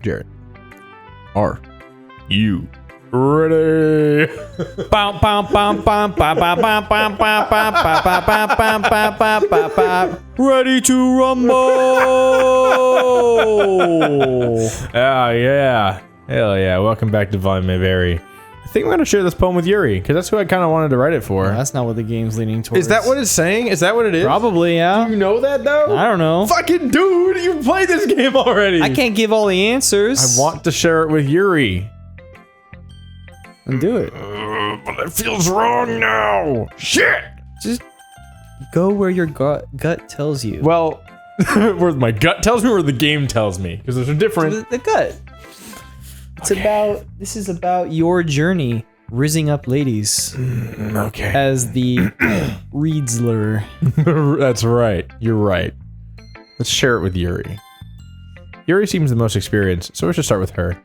Jerrett, are you ready? Ready to rumble! Yeah. Hell yeah. Welcome back to Volume Vary. I think I'm going to share this poem with Yuri, because that's who I kind of wanted to write it for. That's not what the game's leaning towards. Is that what it's saying? Is that what it is? Probably, yeah. Do you know that, though? I don't know. Fucking dude, you played this game already. I can't give all the answers. I want to share it with Yuri. And do it. But it feels wrong now. Shit. Just go where your gut tells you. Well, where my gut tells me or the game tells me? Because there's a different... The gut. It's about... This is about your journey rizzing up ladies. Okay. As the Reedsler. That's right. You're right. Let's share it with Yuri. Yuri seems the most experienced, so we should start with her.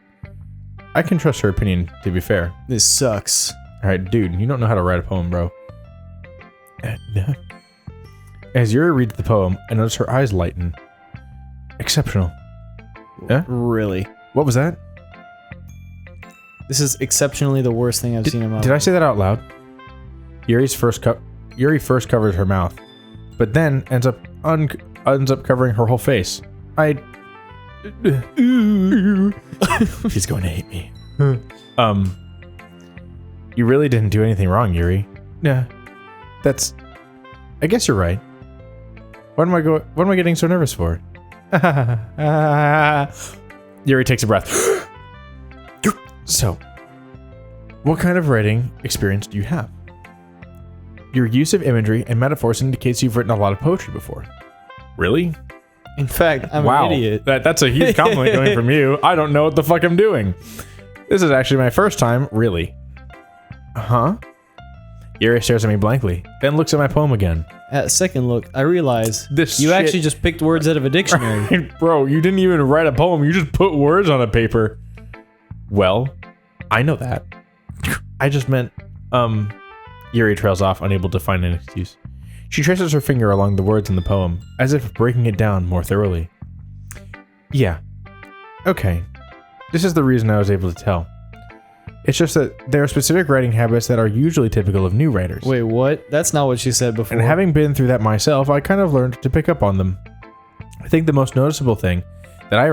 I can trust her opinion, to be fair. This sucks. Alright, dude, you don't know how to write a poem, bro. As Yuri reads the poem, I notice her eyes lighten. Exceptional. Yeah? Really? What was that? This is exceptionally the worst thing I've seen in my life. Did I say that out loud? Yuri first covers her mouth, but then ends up covering her whole face. She's going to hate me. You really didn't do anything wrong, Yuri. Yeah. I guess you're right. What am I getting so nervous for? Yuri takes a breath. So, what kind of writing experience do you have? Your use of imagery and metaphors indicates you've written a lot of poetry before. Really? In fact, I'm an idiot. That's a huge compliment coming from you. I don't know what the fuck I'm doing. This is actually my first time, really. Huh? Yuri stares at me blankly, then looks at my poem again. At second look, I realize you actually just picked words out of a dictionary. Bro, you didn't even write a poem. You just put words on a paper. Well, I know that. I just meant, Yuri trails off, unable to find an excuse. She traces her finger along the words in the poem, as if breaking it down more thoroughly. Yeah. Okay. This is the reason I was able to tell. It's just that there are specific writing habits that are usually typical of new writers. Wait, what? That's not what she said before. And having been through that myself, I kind of learned to pick up on them. I think the most noticeable thing that I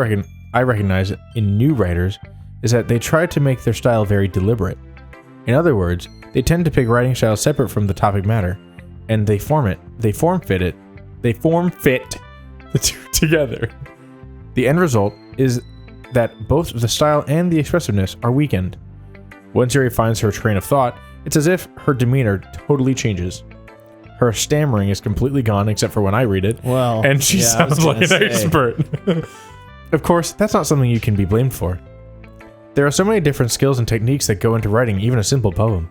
recognize in new writers is that they try to make their style very deliberate. In other words, they tend to pick writing styles separate from the topic matter, and they form fit the two together. The end result is that both the style and the expressiveness are weakened. Once Yuri finds her train of thought, it's as if her demeanor totally changes. Her stammering is completely gone except for when I read it, and she sounds like an expert. Of course, that's not something you can be blamed for. There are so many different skills and techniques that go into writing even a simple poem.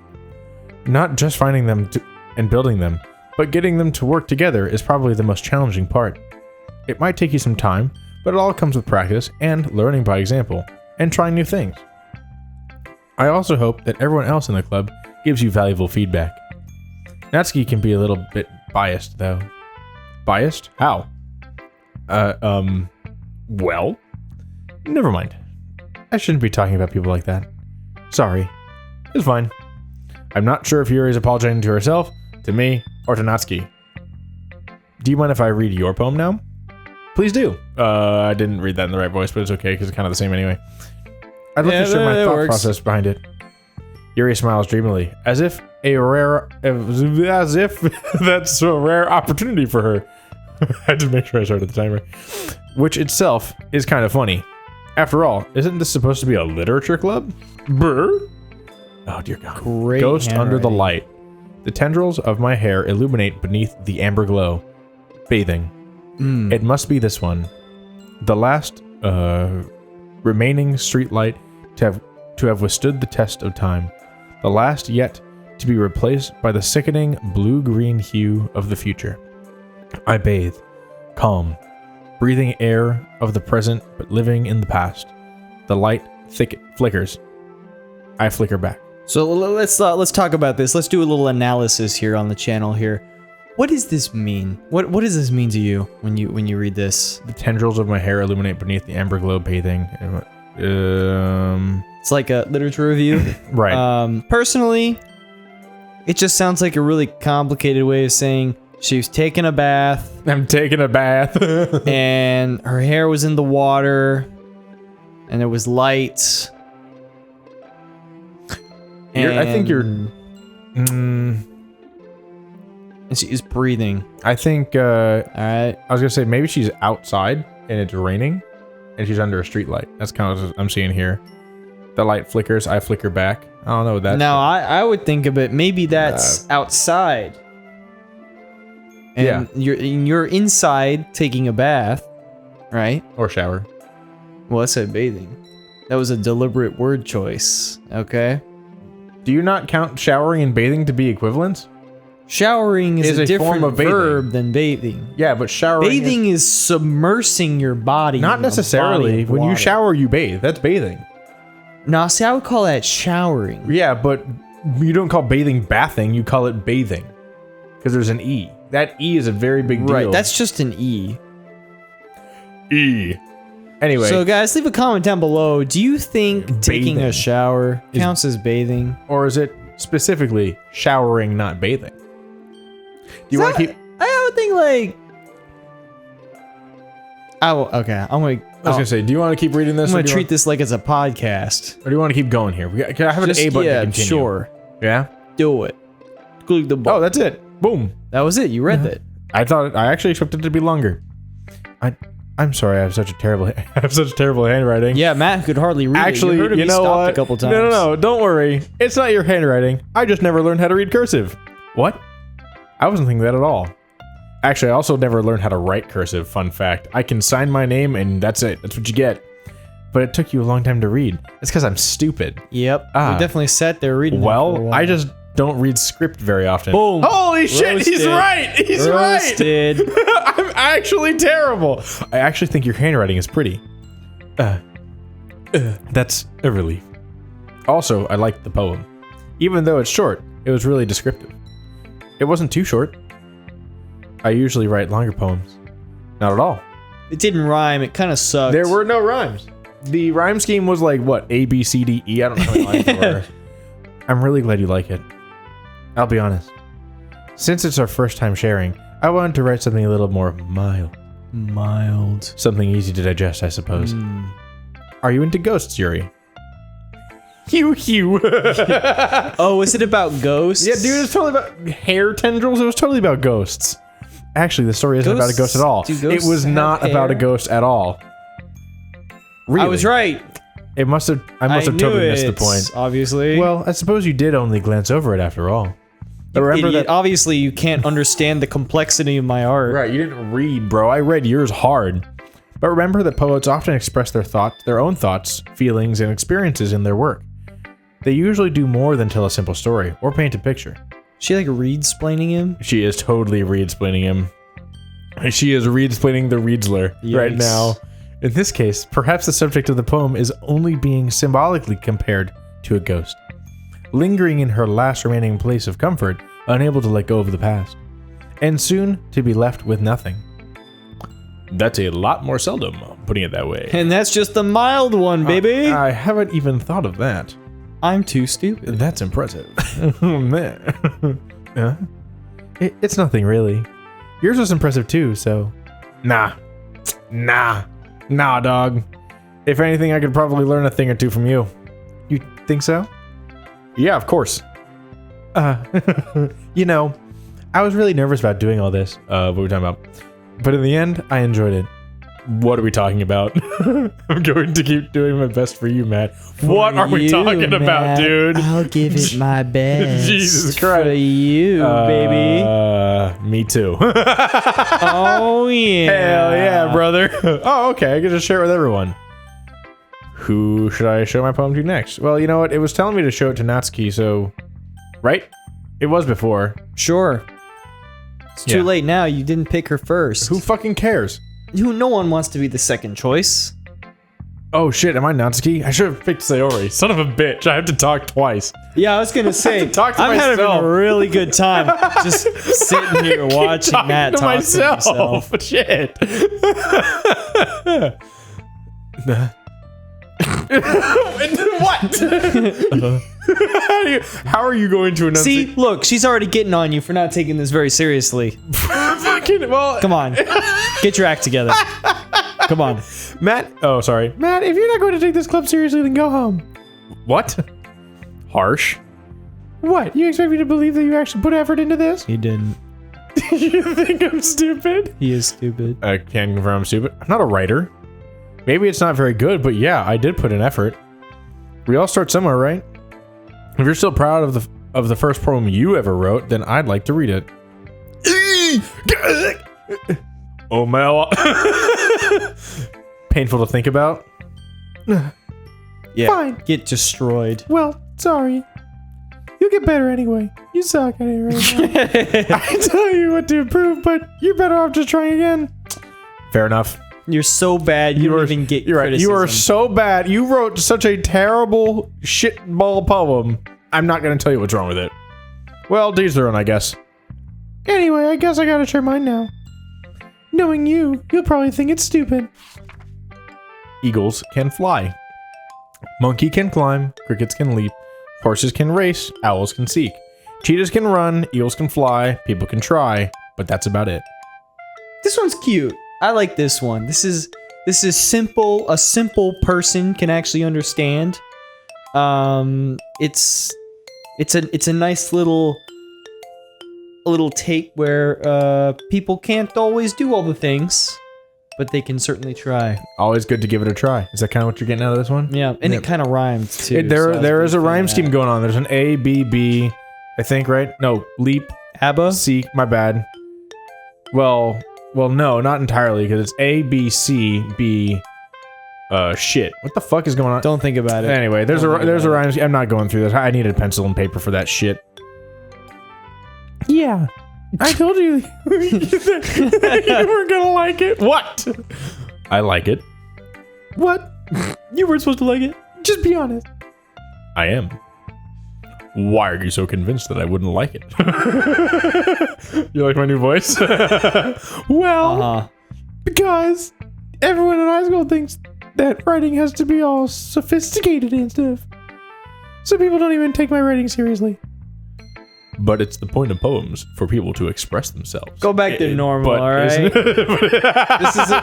Not just finding them and building them, but getting them to work together is probably the most challenging part. It might take you some time, but it all comes with practice and learning by example, and trying new things. I also hope that everyone else in the club gives you valuable feedback. Natsuki can be a little bit biased, though. Biased? How? Well? Never mind. I shouldn't be talking about people like that. Sorry. It's fine. I'm not sure if Yuri is apologizing to herself, to me, or to Natsuki. Do you mind if I read your poem now? Please do. I didn't read that in the right voice, but it's okay because it's kind of the same anyway. I'd love to share my thought process behind it. Yuri smiles dreamily, as if that's a rare opportunity for her. I had to make sure I started the timer. Which itself is kind of funny. After all, isn't this supposed to be a literature club? Brr. Oh dear God. Great Ghost under the light. The tendrils of my hair illuminate beneath the amber glow. Bathing. It must be this one. The last remaining street light to have withstood the test of time. The last yet to be replaced by the sickening blue-green hue of the future. I bathe, calm, breathing air of the present but living in the past. The light flickers. I flicker back. So let's talk about this. Let's do a little analysis here on the channel here. What does this mean? What does this mean to you when you read this? The tendrils of my hair illuminate beneath the amber glow bathing. It's like a literature review. Right. Personally, it just sounds like a really complicated way of saying she was taking a bath. I'm taking a bath. And her hair was in the water. And it was light. I think you're... And she is breathing. I think... Alright. I was going to say, maybe she's outside and it's raining. And she's under a street light. That's kind of what I'm seeing here. The light flickers. I flicker back. I don't know what that's... Now, I would think of it. Maybe that's outside. And you're inside taking a bath. Right? Or shower. Well, I said bathing. That was a deliberate word choice. Okay? Do you not count showering and bathing to be equivalents? Showering is a different form of bathing. verb than bathing. Yeah, but showering Bathing is submersing your body. not in a necessarily. body of When you water. shower, you bathe. That's bathing. No, see, I would call that showering. Yeah, but you don't call bathing bathing. You call it bathing. Because there's an E. That E is a very big deal. Right, that's just an E. E. Anyway. So, guys, leave a comment down below. Do you think taking a shower counts as bathing? Or is it specifically showering, not bathing? Do you want to keep... I would think, like... Okay, I was going to say, do you want to keep reading this? I'm going to treat this like it's a podcast. Or do you want to keep going here? Can I have an A button to continue? Sure. Yeah? Do it. Click the button. Oh, that's it. Boom. That was it. You read that. I actually expected it to be longer. I'm sorry, I have such terrible handwriting. Yeah, Matt could hardly read Actually, it. you know what? A couple times. No, don't worry. It's not your handwriting. I just never learned how to read cursive. What? I wasn't thinking that at all. Actually, I also never learned how to write cursive, fun fact. I can sign my name and that's it. That's what you get. But it took you a long time to read. It's because I'm stupid. Yep. We definitely sat there reading. Well, I just don't read script very often. Boom. Holy shit, Roasted. he's right. He's Roasted. right. I'm actually terrible. I actually think your handwriting is pretty. That's a relief. Also, I liked the poem. Even though it's short, it was really descriptive. It wasn't too short. I usually write longer poems. Not at all. It didn't rhyme. It kind of sucked. There were no rhymes. The rhyme scheme was like, what, A, B, C, D, E? I don't know how many lines there were. I'm really glad you like it. I'll be honest. Since it's our first time sharing, I wanted to write something a little more mild. Mild. Something easy to digest, I suppose. Are you into ghosts, Yuri? Hugh. Oh, is it about ghosts? Yeah, dude, it's totally about hair tendrils. It was totally about ghosts. Actually, the story isn't about a ghost at all. It was not about a ghost at all. Really? I was right. I must have totally missed the point. Obviously. Well, I suppose you did only glance over it after all. But remember that obviously you can't understand the complexity of my art. Right, you didn't read, bro. I read yours hard. But remember that poets often express their own thoughts, feelings, and experiences in their work. They usually do more than tell a simple story or paint a picture. She like read-splaining him? She is totally read-splaining him. She is read-splaining the Readsler right now. In this case, perhaps the subject of the poem is only being symbolically compared to a ghost, lingering in her last remaining place of comfort, unable to let go of the past, and soon to be left with nothing. That's a lot more seldom, putting it that way. And that's just the mild one, baby. I haven't even thought of that. I'm too stupid. That's impressive. Oh, man. It's nothing, really. Yours was impressive, too, so... Nah, dog. If anything, I could probably learn a thing or two from you. You think so? Yeah, of course. You know, I was really nervous about doing all this. What were we talking about? But in the end, I enjoyed it. What are we talking about? I'm going to keep doing my best for you, Matt. What are we talking about, dude? I'll give it my best. Jesus Christ. For you, baby. Me too. Oh, yeah. Hell yeah, brother. Oh, okay. I get to share it with everyone. Who should I show my poem to next? Well, you know what? It was telling me to show it to Natsuki, so... Right? It was before. Sure. It's too late now. You didn't pick her first. Who fucking cares? No one wants to be the second choice. Oh shit, am I Natsuki? I should have picked Sayori. Son of a bitch, I have to talk twice. Yeah, I was gonna say, I'm having a really good time just sitting here watching Matt talk to himself. Shit. What? How are you going to enunciate? See, look, she's already getting on you for not taking this very seriously. Well, Come on, get your act together. Come on, Matt. Oh, sorry, Matt. If you're not going to take this club seriously, then go home. What? Harsh. What? You expect me to believe that you actually put effort into this? he didn't. You think I'm stupid? He is stupid. I can confirm I'm stupid. I'm not a writer. Maybe it's not very good, but yeah, I did put in effort. We all start somewhere, right? If you're still proud of the first poem you ever wrote, then I'd like to read it. Oh, Mel. Painful to think about. Yeah. Fine. Get destroyed. Well, sorry. You'll get better anyway. You suck at it right now. I tell you what to improve, but you're better off just trying again. Fair enough. You're so bad. You don't even get You're right. criticism. You are so bad. You wrote such a terrible shitball poem. I'm not going to tell you what's wrong with it. Well, to each their own, I guess. Anyway, I guess I gotta share mine now. Knowing you, you'll probably think it's stupid. Eagles can fly. Monkey can climb. Crickets can leap. Horses can race. Owls can seek. Cheetahs can run. Eagles can fly. People can try. But that's about it. This one's cute. I like this one. This is simple. A simple person can actually understand. It's a nice little take where people can't always do all the things, but they can certainly try. Always good to give it a try. Is that kind of what you're getting out of this one? Yeah, and it kind of rhymed too. There is a rhyme scheme going on. There's an A, B, B, I think, right? No, leap, ABBA? seek, my bad. Well, no, not entirely, because it's A, B, C, B, shit. What the fuck is going on? Don't think about it. Anyway, there's a rhyme scheme. I'm not going through this. I needed pencil and paper for that shit. Yeah. I told you you weren't gonna like it. What? I like it. What? You weren't supposed to like it. Just be honest. I am. Why are you so convinced that I wouldn't like it? You like my new voice? Well, because everyone in high school thinks that writing has to be all sophisticated and stuff. So people don't even take my writing seriously. But it's the point of poems for people to express themselves. Go back to normal, But all right?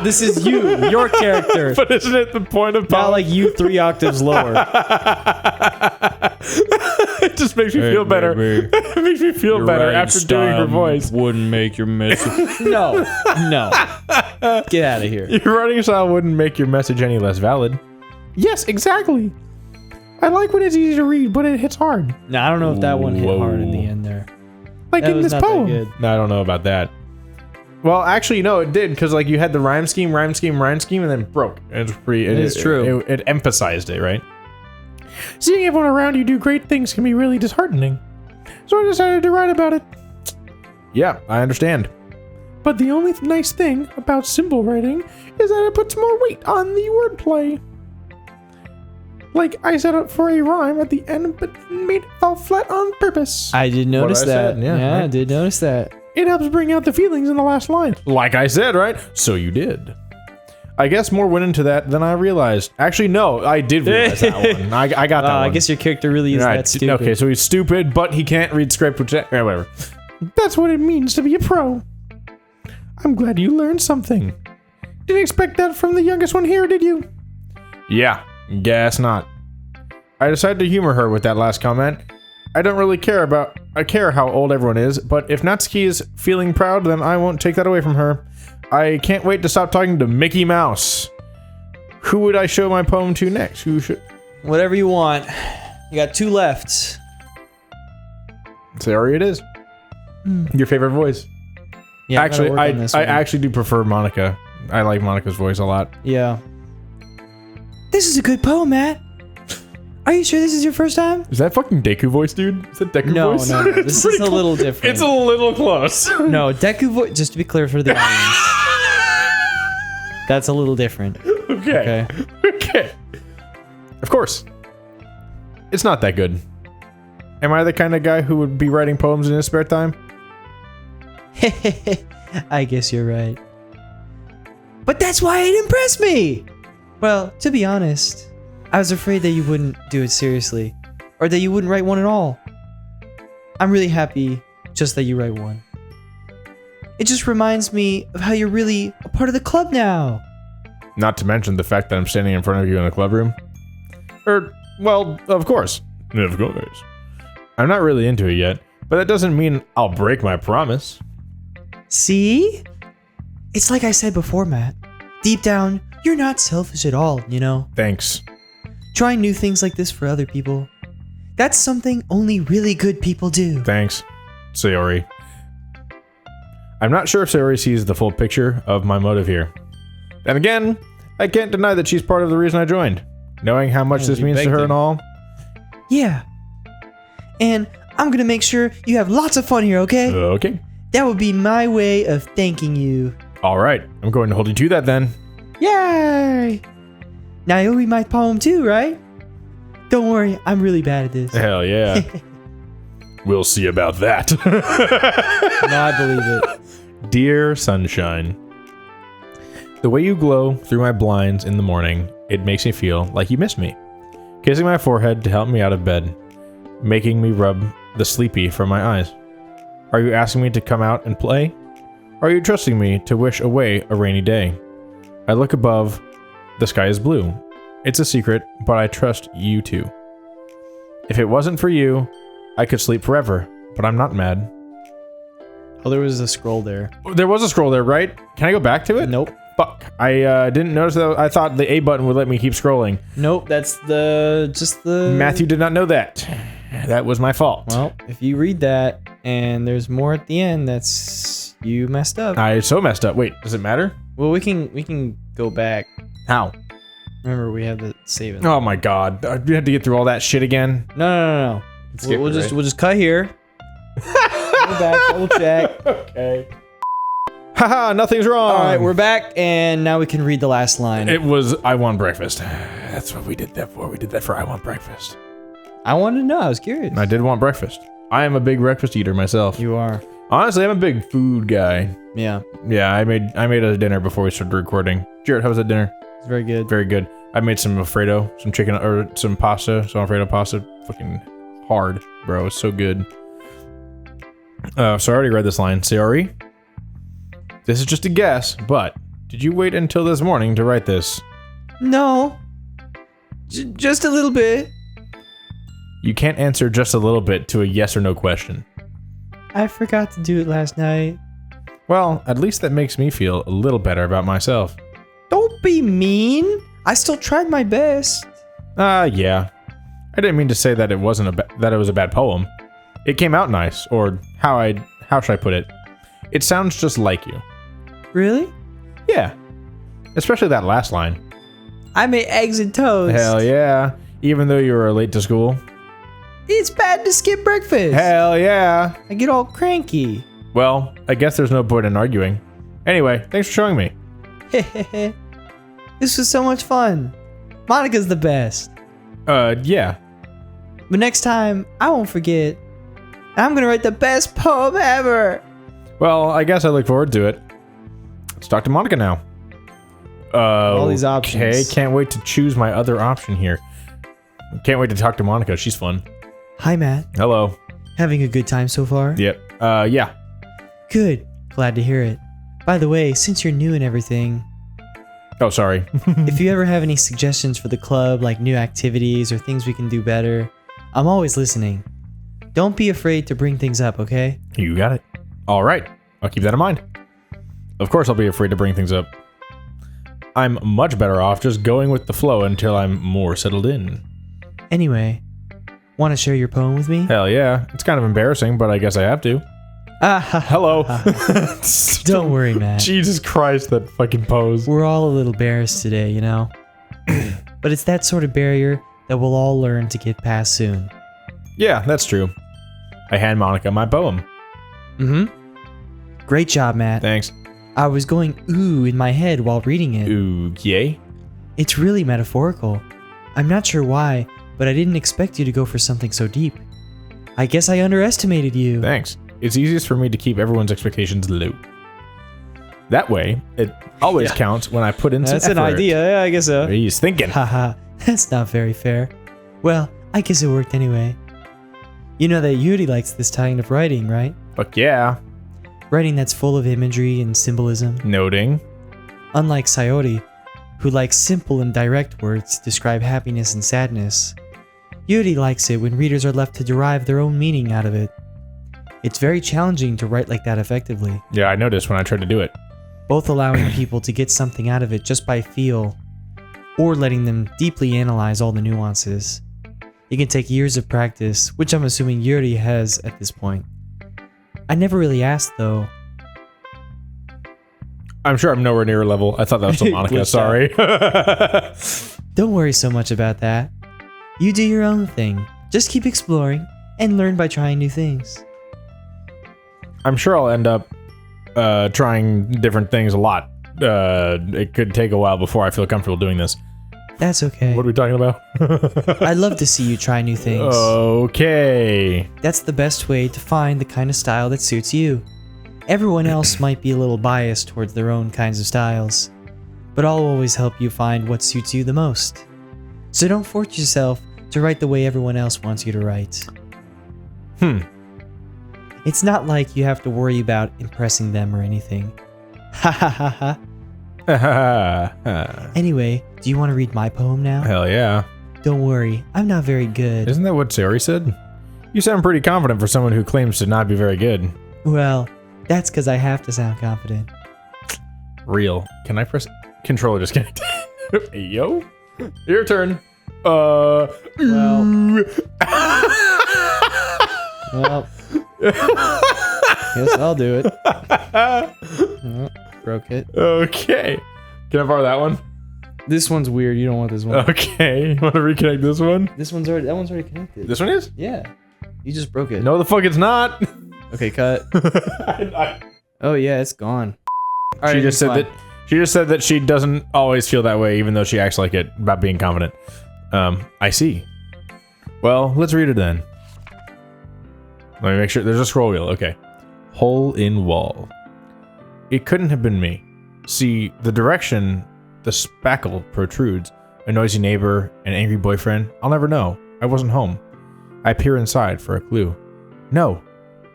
This is you, your character. But isn't it the point of poems? Not like you 3 octaves lower. It just makes me feel better. It makes me feel better after doing her voice. Wouldn't make your message. No. Get out of here. Your writing style wouldn't make your message any less valid. Yes, exactly. I like when it's easy to read, but it hits hard. No, I don't know if that one hit Whoa. hard in the end there. Like That in was this not that poem. good. No, I don't know about that. Well, actually, no, it did, because like you had the rhyme scheme, and then it broke. And it's pretty. It is true. It emphasized it, right? Seeing everyone around you do great things can be really disheartening. So I decided to write about it. Yeah, I understand. But the only nice thing about simple writing is that it puts more weight on the wordplay. Like I set up for a rhyme at the end, but made it fall flat on purpose. I did notice I that. said, yeah, I right. did notice that. It helps bring out the feelings in the last line. Like I said, right? So you did. I guess more went into that than I realized. Actually, no, I did realize that one. I got that one. I guess your character really is Right, that stupid. Okay, so he's stupid, but he can't read script, which... whatever. That's what it means to be a pro. I'm glad you learned something. Didn't expect that from the youngest one here, did you? Yeah, guess not. I decided to humor her with that last comment. I don't really care how old everyone is, but if Natsuki is feeling proud, then I won't take that away from her. I can't wait to stop talking to Mickey Mouse. Who would I show my poem to next? Who should... Whatever you want. You got 2 left. There it is. Your favorite voice. Yeah, Actually, I gotta work on this I one. actually do prefer Monica. I like Monica's voice a lot. Yeah. This is a good poem, Matt. Are you sure this is your first time? Is that fucking Deku voice, dude? Is that Deku No, voice? no. This is a little different. It's a little close. No, Deku voice. Just to be clear for the audience, that's a little different. Okay. Okay. Of course. It's not that good. Am I the kind of guy who would be writing poems in his spare time? I guess you're right. But that's why it impressed me. Well, to be honest, I was afraid that you wouldn't do it seriously, or that you wouldn't write one at all. I'm really happy just that you write one. It just reminds me of how you're really a part of the club now. Not to mention the fact that I'm standing in front of you in a club room. Well, of course. Of course. I'm not really into it yet, but that doesn't mean I'll break my promise. See? It's like I said before, Matt. Deep down, you're not selfish at all, you know? Thanks. Trying new things like this for other people. That's something only really good people do. Thanks, Sayori. I'm not sure if Sayori sees the full picture of my motive here. Then again, I can't deny that she's part of the reason I joined. Knowing how much this means to her and all. Yeah. And I'm gonna make sure you have lots of fun here, okay? Okay. That would be my way of thanking you. Alright, I'm going to hold you to that then. Yay! Now you'll read my poem too, right? Don't worry, I'm really bad at this. Hell yeah. We'll see about that. No, I believe it. Dear Sunshine, the way you glow through my blinds in the morning, it makes me feel like you miss me. Kissing my forehead to help me out of bed, making me rub the sleepy from my eyes. Are you asking me to come out and play? Are you trusting me to wish away a rainy day? I look above, the sky is blue. It's a secret, but I trust you too. If it wasn't for you, I could sleep forever, but I'm not mad. Oh, there was a scroll there. There was a scroll there, right? Can I go back to it? Nope. Fuck. I didn't notice that. I thought the A button would let me keep scrolling. Nope, that's just the... Matthew did not know that. That was my fault. Well, if you read that and there's more at the end, that's... You messed up. I so messed up. Wait, does it matter? Well, we can go back. How? Remember, we have the save it. Oh my god. We had to get through all that shit again. No. Skip We'll it, just cut here. Go back, double check. Okay. Haha, nothing's wrong. All right, we're back, and now we can read the last line. It was I want breakfast. That's what we did that for. We did that for I want breakfast. I wanted to know. I was curious. I did want breakfast. I am a big breakfast eater myself. You are. Honestly, I'm a big food guy. Yeah. Yeah, I made a dinner before we started recording. Jarrett, how was that dinner? It's very good. Very good. I made some Alfredo, some chicken, or some pasta, some Alfredo pasta. Fucking hard, bro. It's so good. So I already read this line. Sayori, this is just a guess, but did you wait until this morning to write this? No. Just a little bit. You can't answer just a little bit to a yes or no question. I forgot to do it last night. Well, at least that makes me feel a little better about myself. Don't be mean. I still tried my best. Yeah. I didn't mean to say that it wasn't that it was a bad poem. It came out nice, or how should I put it? It sounds just like you. Really? Yeah. Especially that last line. I made eggs and toast. Hell yeah. Even though you were late to school. It's bad to skip breakfast. Hell yeah. I get all cranky. Well, I guess there's no point in arguing. Anyway, thanks for showing me. This was so much fun. Monica's the best. Yeah. But next time, I won't forget. I'm gonna write the best poem ever. Well, I guess I look forward to it. Let's talk to Monica now. All these options. Okay, can't wait to choose my other option here. Can't wait to talk to Monica. She's fun. Hi, Matt. Hello. Having a good time so far? Yep. Yeah. Good. Glad to hear it. By the way, since you're new and everything, Oh, sorry. if you ever have any suggestions for the club, like new activities or things we can do better, I'm always listening. Don't be afraid to bring things up, okay? You got it. All right. I'll keep that in mind. Of course, I'll be afraid to bring things up. I'm much better off just going with the flow until I'm more settled in. Anyway, want to share your poem with me? Hell yeah. It's kind of embarrassing, but I guess I have to. Hello. Don't worry, Matt. Jesus Christ, that fucking pose. We're all a little embarrassed today, you know? But it's that sort of barrier that we'll all learn to get past soon. Yeah, that's true. I hand Monica my poem. Great job, Matt. Thanks. I was going ooh in my head while reading it. Ooh, yay? It's really metaphorical. I'm not sure why, but I didn't expect you to go for something so deep. I guess I underestimated you. Thanks. It's easiest for me to keep everyone's expectations low. That way, it always counts when I put in some effort. That's an idea, yeah, I guess so. He's thinking. Haha. That's not very fair. Well, I guess it worked anyway. You know that Yuri likes this kind of writing, right? Fuck yeah. Writing that's full of imagery and symbolism. Noting. Unlike Sayori, who likes simple and direct words to describe happiness and sadness, Yuri likes it when readers are left to derive their own meaning out of it. It's very challenging to write like that effectively, Yeah, I noticed when I tried to do it. both allowing people to get something out of it just by feel, or letting them deeply analyze all the nuances. It can take years of practice, which I'm assuming Yuri has at this point. I never really asked though. I'm sure I'm nowhere near her level. I thought that was still Monica. Glitched Sorry. Don't worry so much about that. You do your own thing. Just keep exploring and learn by trying new things. I'm sure I'll end up trying different things a lot. It could take a while before I feel comfortable doing this. That's okay. What are we talking about? I'd love to see you try new things. Okay. That's the best way to find the kind of style that suits you. Everyone else might be a little biased towards their own kinds of styles, but I'll always help you find what suits you the most. So don't force yourself to write the way everyone else wants you to write. It's not like you have to worry about impressing them or anything. Ha ha ha ha. Anyway, do you want to read my poem now? Hell yeah. Don't worry, I'm not very good. Isn't that what Sayori said? You sound pretty confident for someone who claims to not be very good. Well, that's because I have to sound confident. Real. Can I press controller disconnected? Yo. Your turn. Well. Well, guess I'll do it. Oh, broke it. Okay. Can I borrow that one? This one's weird. You don't want this one. Okay. You want to reconnect this one? That one's already connected. This one is? Yeah. You just broke it. No, the fuck it's not. Okay, cut. Oh yeah, it's gone. She just said that she doesn't always feel that way, even though she acts like it about being confident. I see. Well, let's read it then. Let me make sure. There's a scroll wheel. Okay. Hole in wall. It couldn't have been me. See, the direction the spackle protrudes, a noisy neighbor, an angry boyfriend, I'll never know. I wasn't home. I peer inside for a clue. No,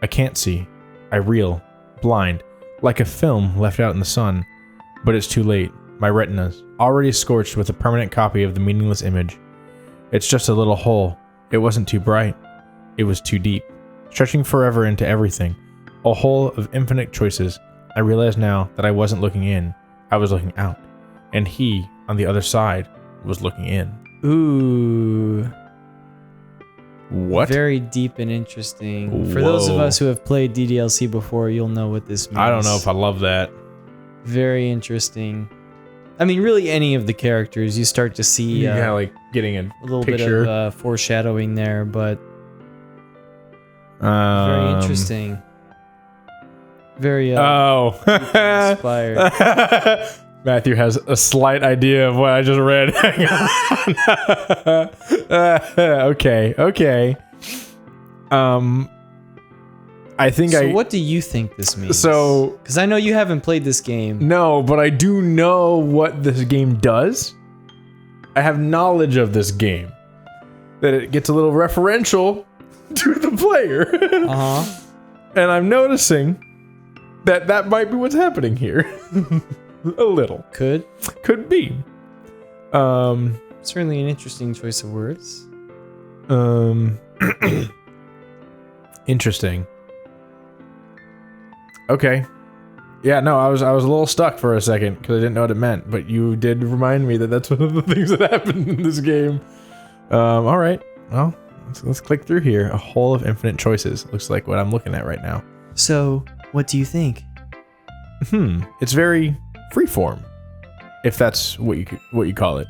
I can't see. I reel, blind, like a film left out in the sun. But it's too late. My retina's already scorched with a permanent copy of the meaningless image. It's just a little hole. It wasn't too bright. It was too deep, stretching forever into everything. A hole of infinite choices. I realize now that I wasn't looking in. I was looking out. And he, on the other side, was looking in. Ooh. What? Very deep and interesting. For those of Whoa. us who have played DDLC before, you'll know what this means. I don't know if I love that. Very interesting. I mean, really, any of the characters, you start to see Yeah, like getting a little picture. bit of foreshadowing there, but very very interesting. Very inspired. Matthew has a slight idea of what I just read. Okay. I think So what do you think this means? So- because I know you haven't played this game. No, but I do know what this game does. I have knowledge of this game. That it gets a little referential to the player. Uh-huh. And I'm noticing that might be what's happening here. A little. Could Be. certainly an interesting choice of words. Interesting. Okay. Yeah, no, I was a little stuck for a second because I didn't know what it meant, but you did remind me that that's one of the things that happened in this game. All right. Well, let's click through here. A hole of infinite choices. Looks like what I'm looking at right now. So, what do you think? It's very freeform, if that's what you call it.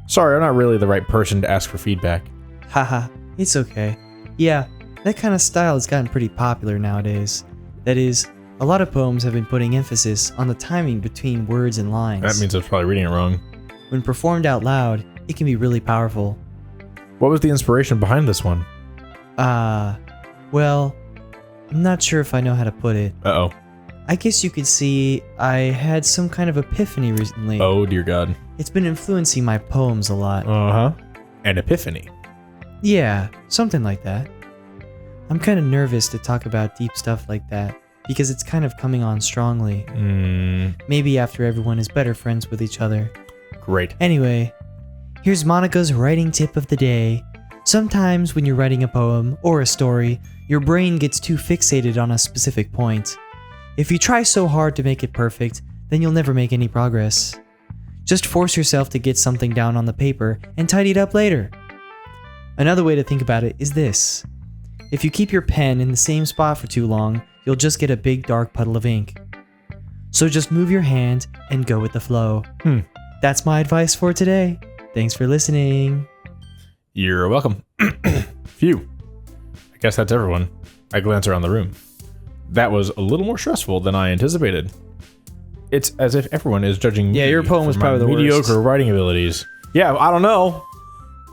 Sorry, I'm not really the right person to ask for feedback. Haha, it's okay. Yeah, that kind of style has gotten pretty popular nowadays. That is, a lot of poems have been putting emphasis on the timing between words and lines. That means I was probably reading it wrong. When performed out loud, it can be really powerful. What was the inspiration behind this one? Well, I'm not sure if I know how to put it. Uh-oh. I guess you could see I had some kind of epiphany recently. Oh, dear God. It's been influencing my poems a lot. Uh-huh. An epiphany. Yeah, something like that. I'm kind of nervous to talk about deep stuff like that because it's kind of coming on strongly. Maybe after everyone is better friends with each other. Great. Anyway, here's Monica's writing tip of the day. Sometimes when you're writing a poem or a story, your brain gets too fixated on a specific point. If you try so hard to make it perfect, then you'll never make any progress. Just force yourself to get something down on the paper and tidy it up later. Another way to think about it is this. If you keep your pen in the same spot for too long, you'll just get a big dark puddle of ink. So just move your hand and go with the flow. That's my advice for today. Thanks for listening. You're welcome. Phew. I guess that's everyone. I glance around the room. That was a little more stressful than I anticipated. It's as if everyone is judging me. Yeah, your poem was for my probably the worst. mediocre writing abilities. Yeah, I don't know.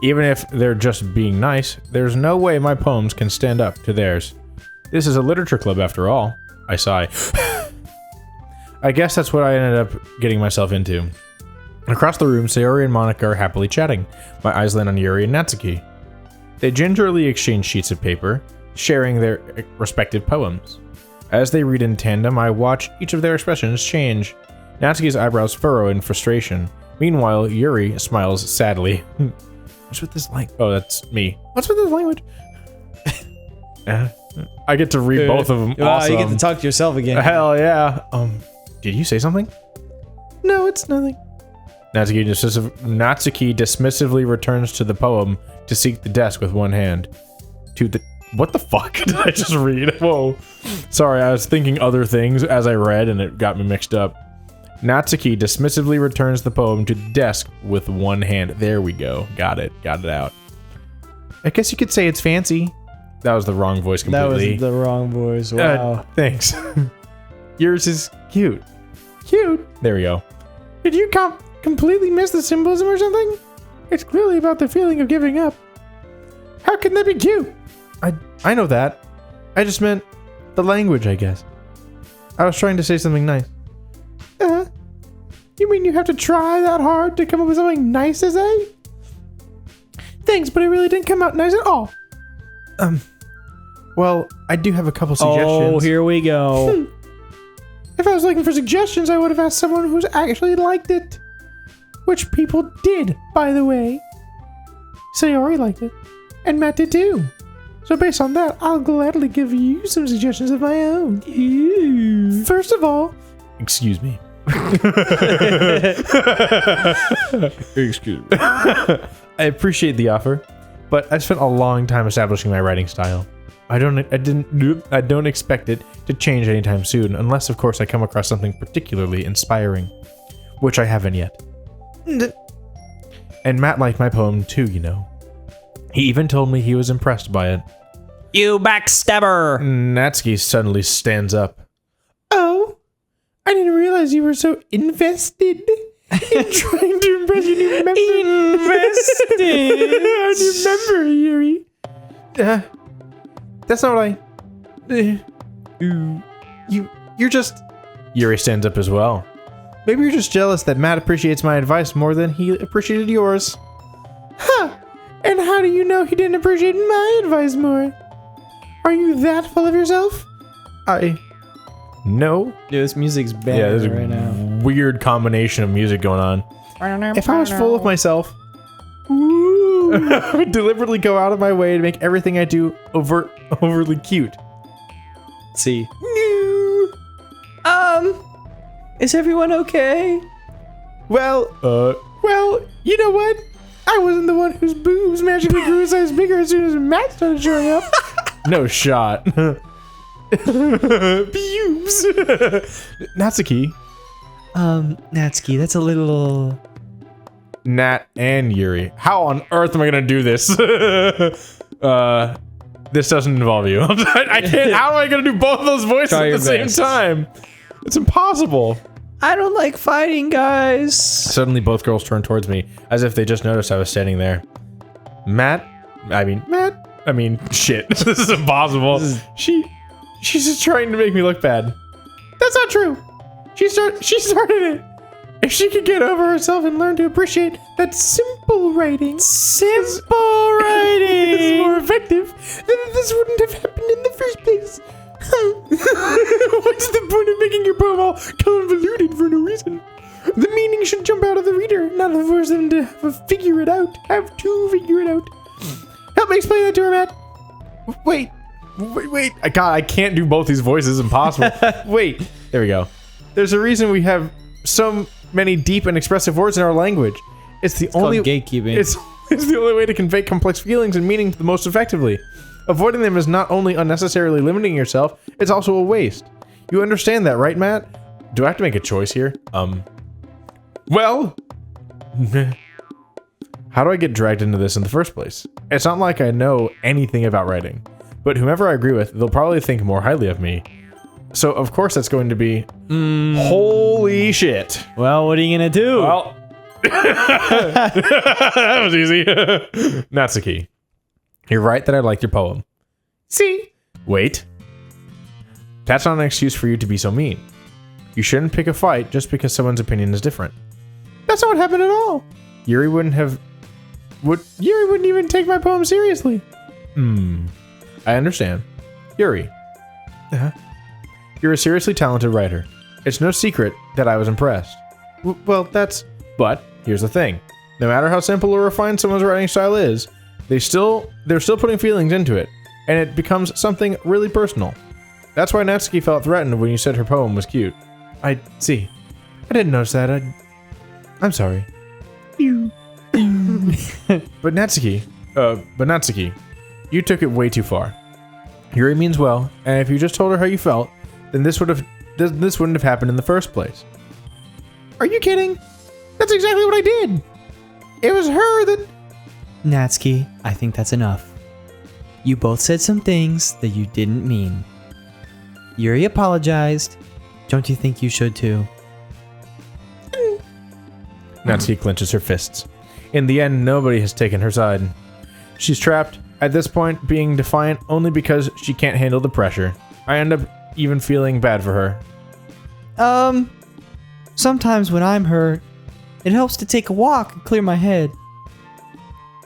Even if they're just being nice, there's no way my poems can stand up to theirs. This is a literature club after all. I sigh. I guess that's what I ended up getting myself into. Across the room, Sayori and Monica are happily chatting. My eyes land on Yuri and Natsuki. They gingerly exchange sheets of paper, sharing their respective poems. As they read in tandem, I watch each of their expressions change. Natsuki's eyebrows furrow in frustration. Meanwhile, Yuri smiles sadly. What's with this language? Oh, that's me. What's with this language? I get to read both of them. Wow, Awesome. you get to talk to yourself again. Hell yeah. Did you say something? No, it's nothing. Natsuki dismissively returns to the poem to seek the desk with one hand. What the fuck did I just read? Whoa. Sorry, I was thinking other things as I read and it got me mixed up. Natsuki dismissively returns the poem to the desk with one hand. There we go. Got it out. I guess you could say it's fancy. That was the wrong voice completely. That was the wrong voice. Wow. Thanks. Yours is cute. Cute. There we go. Did you completely miss the symbolism or something? It's clearly about the feeling of giving up. How can that be cute? I know that. I just meant the language, I guess. I was trying to say something nice. You mean you have to try that hard to come up with something nice to say? Thanks, but it really didn't come out nice at all. Well, I do have a couple suggestions. Oh, here we go. If I was looking for suggestions, I would have asked someone who's actually liked it. Which people did, by the way. Sayori liked it. And Matt did too. So based on that, I'll gladly give you some suggestions of my own. Ew. First of all... Excuse me. Excuse me. I appreciate the offer, but I spent a long time establishing my writing style. I don't expect it to change anytime soon, unless of course I come across something particularly inspiring, which I haven't yet. And Matt liked my poem too, you know. He even told me he was impressed by it. You backstabber! Natsuki suddenly stands up. Oh, I didn't realize you were so invested in trying to impress your new member. Invested? Our new member, Yuri. That's not what You're just... Yuri stands up as well. Maybe you're just jealous that Matt appreciates my advice more than he appreciated yours. Huh. And how do you know he didn't appreciate my advice more? Are you that full of yourself? No. Yeah, this music's bad there's right now. a weird combination of music going on. If I was full of myself, I would deliberately go out of my way to make everything I do overly cute. Let's see. Is everyone okay? Well, you know what? I wasn't the one whose boobs magically grew a size bigger as soon as Matt started showing up. No shot. Boobs. Natsuki. Natsuki, that's a little... Nat and Yuri. How on earth am I gonna do this? This doesn't involve you. I can't. How am I gonna do both of those voices at the same time? It's impossible. I don't like fighting, guys. Suddenly, both girls turn towards me, as if they just noticed I was standing there. Shit. This is impossible. She's just trying to make me look bad. That's not true. She started it. If she could get over herself and learn to appreciate that simple writing. Simple writing is more effective, then this wouldn't have happened in the first place. What's the point of making your poem all convoluted for no reason? The meaning should jump out of the reader, not force them to have to figure it out. Help me explain that to her, Matt. Wait. I can't do both these voices. Impossible. Wait. There we go. There's a reason we have so many deep and expressive words in our language. It's only gatekeeping. It's the only way to convey complex feelings and meaning the most effectively. Avoiding them is not only unnecessarily limiting yourself, it's also a waste. You understand that, right, Matt? Do I have to make a choice here? Well, how do I get dragged into this in the first place? It's not like I know anything about writing, but whomever I agree with, they'll probably think more highly of me. So, of course, that's going to be... Holy shit. Well, what are you gonna do? Well... that was easy. Natsuki, you're right that I liked your poem. See? Wait. That's not an excuse for you to be so mean. You shouldn't pick a fight just because someone's opinion is different. That's not what happened at all. Yuri wouldn't even take my poem seriously. I understand. Yuri. You're a seriously talented writer. It's no secret that I was impressed. But here's the thing. No matter how simple or refined someone's writing style is, they're still putting feelings into it, and it becomes something really personal. That's why Natsuki felt threatened when you said her poem was cute. I see. I didn't notice that. I'm sorry. But Natsuki, you took it way too far. Yuri means well, and if you just told her how you felt, then this wouldn't have happened in the first place. Are you kidding? That's exactly what I did. It was her that... Natsuki, I think that's enough. You both said some things that you didn't mean. Yuri apologized. Don't you think you should too? Natsuki clenches her fists. In the end, nobody has taken her side. She's trapped, at this point, being defiant only because she can't handle the pressure. I end up even feeling bad for her. Sometimes when I'm hurt, it helps to take a walk and clear my head.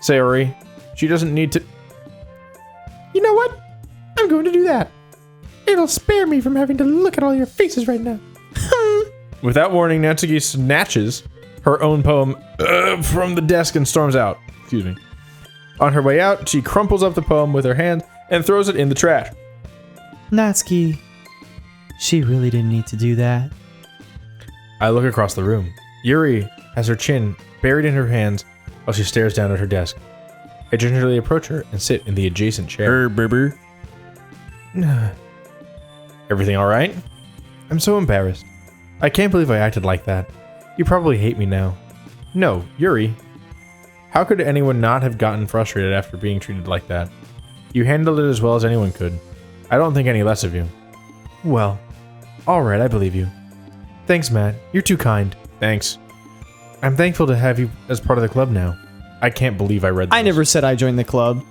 Sayori, she doesn't need to... You know what? I'm going to do that. It'll spare me from having to look at all your faces right now. Without warning, Natsuki snatches her own poem from the desk and storms out. Excuse me. On her way out, she crumples up the poem with her hand and throws it in the trash. Natsuki, she really didn't need to do that. I look across the room. Yuri has her chin buried in her hands while she stares down at her desk. I gingerly approach her and sit in the adjacent chair. Baby. Everything all right? I'm so embarrassed. I can't believe I acted like that. You probably hate me now. No, Yuri. How could anyone not have gotten frustrated after being treated like that? You handled it as well as anyone could. I don't think any less of you. Well, alright, I believe you. Thanks, Matt. You're too kind. Thanks. I'm thankful to have you as part of the club now. I can't believe I read those. I never said I joined the club.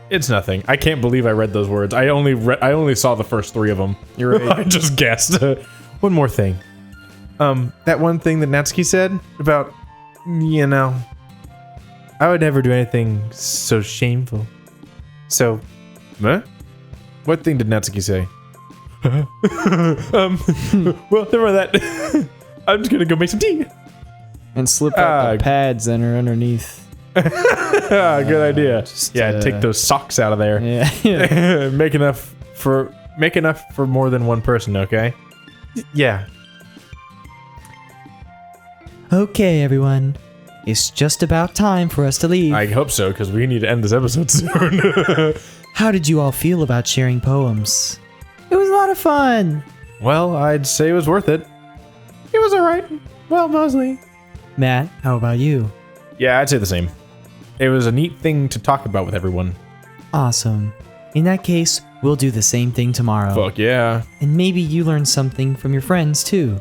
It's nothing. I can't believe I read those words. I only saw the first 3 of them. You're right. I just guessed. One more thing. That one thing that Natsuki said about, I would never do anything so shameful. So, what thing did Natsuki say? Well, never mind that. I'm just gonna go make some tea. And slip out the pads that are underneath. Good idea. Take those socks out of there. Yeah. Make enough for more than one person, okay? Yeah. Okay, everyone. It's just about time for us to leave. I hope so, because we need to end this episode soon. How did you all feel about sharing poems? It was a lot of fun. Well, I'd say it was worth it. It was alright. Well, mostly. Matt, how about you? Yeah, I'd say the same. It was a neat thing to talk about with everyone. Awesome. In that case, we'll do the same thing tomorrow. Fuck yeah. And maybe you learn something from your friends too.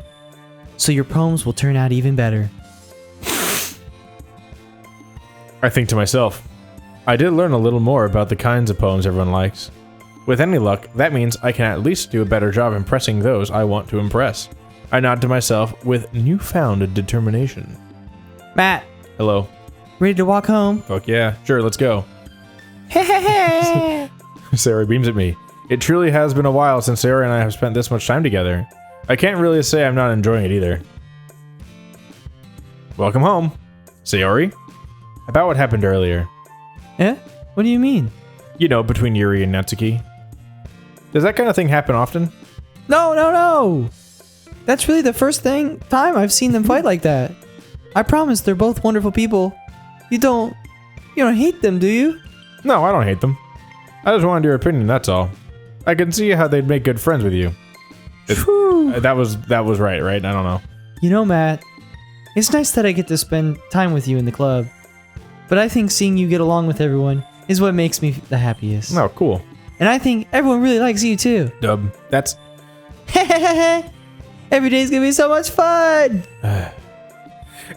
So your poems will turn out even better. I think to myself, I did learn a little more about the kinds of poems everyone likes. With any luck, that means I can at least do a better job impressing those I want to impress. I nod to myself with newfound determination. Matt, Hello. ready to walk home? Fuck yeah. Sure, let's go. Sayori beams at me. It truly has been a while since Sayori and I have spent this much time together. I can't really say I'm not enjoying it either. Welcome home, Sayori. About what happened earlier. Eh? What do you mean? You know, between Yuri and Natsuki. Does that kind of thing happen often? No. That's really the first time I've seen them fight like that. I promise they're both wonderful people. You don't hate them, do you? No, I don't hate them. I just wanted your opinion, that's all. I can see how they'd make good friends with you. That was right? I don't know. You know, Matt, it's nice that I get to spend time with you in the club. But I think seeing you get along with everyone is what makes me the happiest. Oh, cool. And I think everyone really likes you too. Dub. That's... Every day's gonna be so much fun!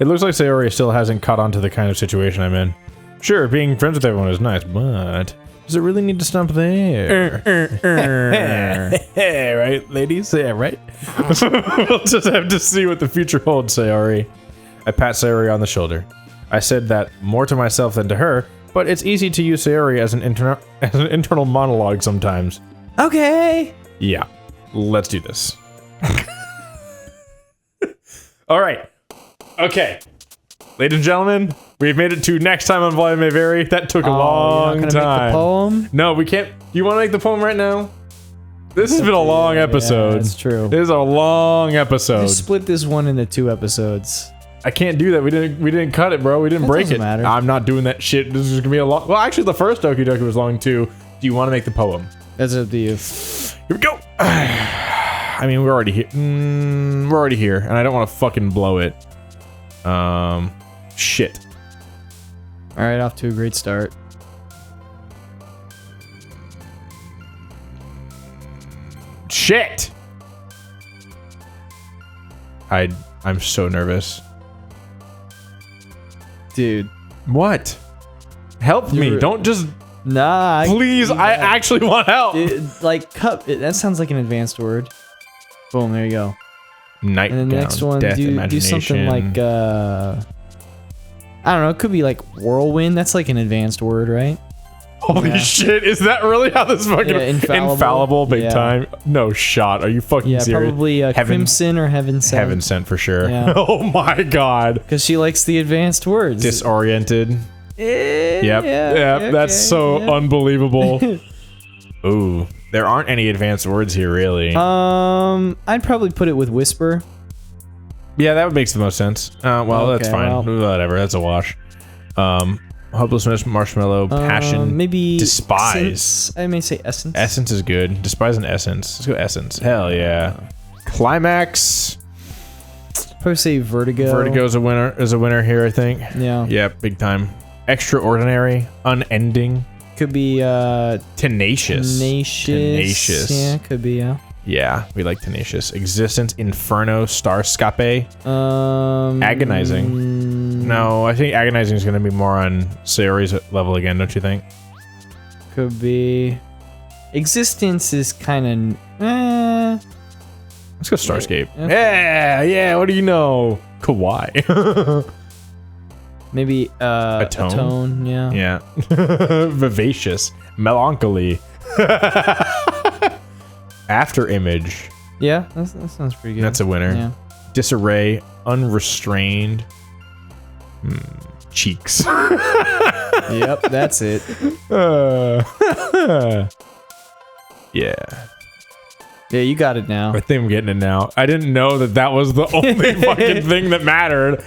It looks like Sayori still hasn't caught on to the kind of situation I'm in. Sure, being friends with everyone is nice, but... Does it really need to stop there? Right, ladies? Yeah, right? We'll just have to see what the future holds, Sayori. I pat Sayori on the shoulder. I said that more to myself than to her, but it's easy to use Sayori as an internal monologue sometimes. Okay! Yeah, let's do this. All right. Okay. Ladies and gentlemen, we've made it to next time on Volume May Vary. That took a long you're not time. gonna make the poem? No, we can't. You want to make the poem right now? This has been a long episode. Yeah, that's true. This is a long episode. Just split this one into 2 episodes. I can't do that. We didn't cut it, bro. We didn't That break doesn't it. matter. I'm not doing that shit. This is gonna be a long. Well, actually, the first Doki Doki was long too. Do you want to make the poem? That's up to you. Here we go. I mean, we're already here. We're already here, and I don't want to fucking blow it. Shit. Alright, off to a great start. Shit. I'm so nervous. Dude. What? Help me. You're- Don't just... Nah. Please, I actually want help. That sounds like an advanced word. Boom, there you go. Night And then the next one, do something like, I don't know, it could be like whirlwind. That's like an advanced word, right? Holy Yeah. shit, is that really how this fucking... Yeah, infallible big Yeah. time? No shot. Are you fucking Yeah, serious? probably Crimson or Heaven Sent. Heaven sent for sure. Yeah. Oh my god. Because she likes the advanced words. Disoriented. Yep. Yeah, That's okay, so yeah. unbelievable. Ooh, there aren't any advanced words here, really. I'd probably put it with whisper. Yeah, that would make the most sense. Well, that's Okay, fine. well. Whatever, that's a wash. Hopelessness, marshmallow, passion, maybe despise. Essence. I may say essence. Essence is good. Despise and essence. Let's go essence. Hell yeah. Climax. Probably say vertigo. Vertigo's a winner. Is a winner here, I think. Yeah. Yeah, big time. Extraordinary. Unending. Could be Tenacious. Tenacious. Yeah, could be, yeah. Yeah, we like tenacious. Existence, inferno, starscape. Agonizing. No, I think agonizing is going to be more on Sayori's level again, don't you think? Could be. Existence is kind of. Let's go starscape. Yeah. Yeah, what do you know? Kawaii. Maybe Atone? Atone, yeah. Yeah. Vivacious. Melancholy. After image. Yeah, that sounds pretty good. That's a winner. Yeah. Disarray. Unrestrained. Cheeks. Yep, that's it. Yeah. Yeah, you got it now. I think I'm getting it now. I didn't know that was the only fucking thing that mattered.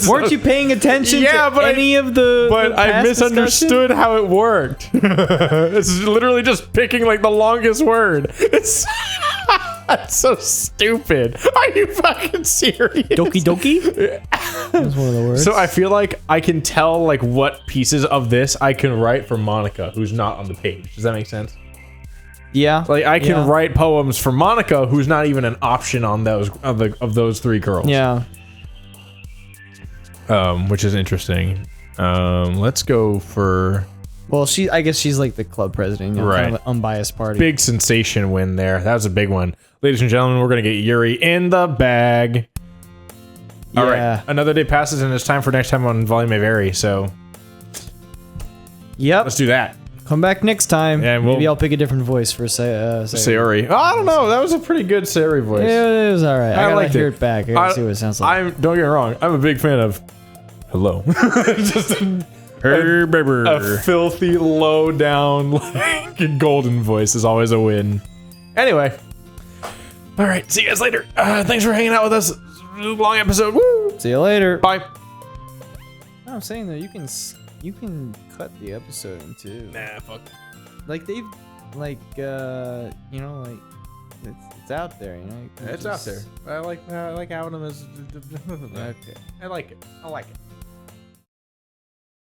Weren't you paying attention Yeah, to but any of the But I past misunderstood how it worked. It's literally just picking like the longest word. It's that's so stupid. Are you fucking serious? Doki Doki? That's one of the words. So I feel like I can tell like what pieces of this I can write for Monica, who's not on the page. Does that make sense? Yeah. Like I can Yeah. write poems for Monica, who's not even an option on those of those 3 girls. Yeah. Which is interesting. Let's go for Well, I guess she's like the club president, you know, kind of an unbiased party. Big sensation win there. That was a big one. Ladies and gentlemen, we're going to get Yuri in the bag. All right. Another day passes and it's time for next time on Volume May Vary. So, yep. Let's do that. Come back next time. Yeah, maybe I'll pick a different voice for Sayori. Oh, I don't know. That was a pretty good Sayori voice. Yeah, it was all right. I gotta liked hear it back. I gotta see what it sounds like. Don't get me wrong. I'm a big fan of hello. Just a filthy, low down, like golden voice is always a win. Anyway. All right. See you guys later. Thanks for hanging out with us. Long episode. Woo. See you later. Bye. No, I'm saying though, you can cut the episode in two. Nah, fuck. Like they've, like you know, like it's out there. You know, It's out there. I like how them is. Okay. I like it.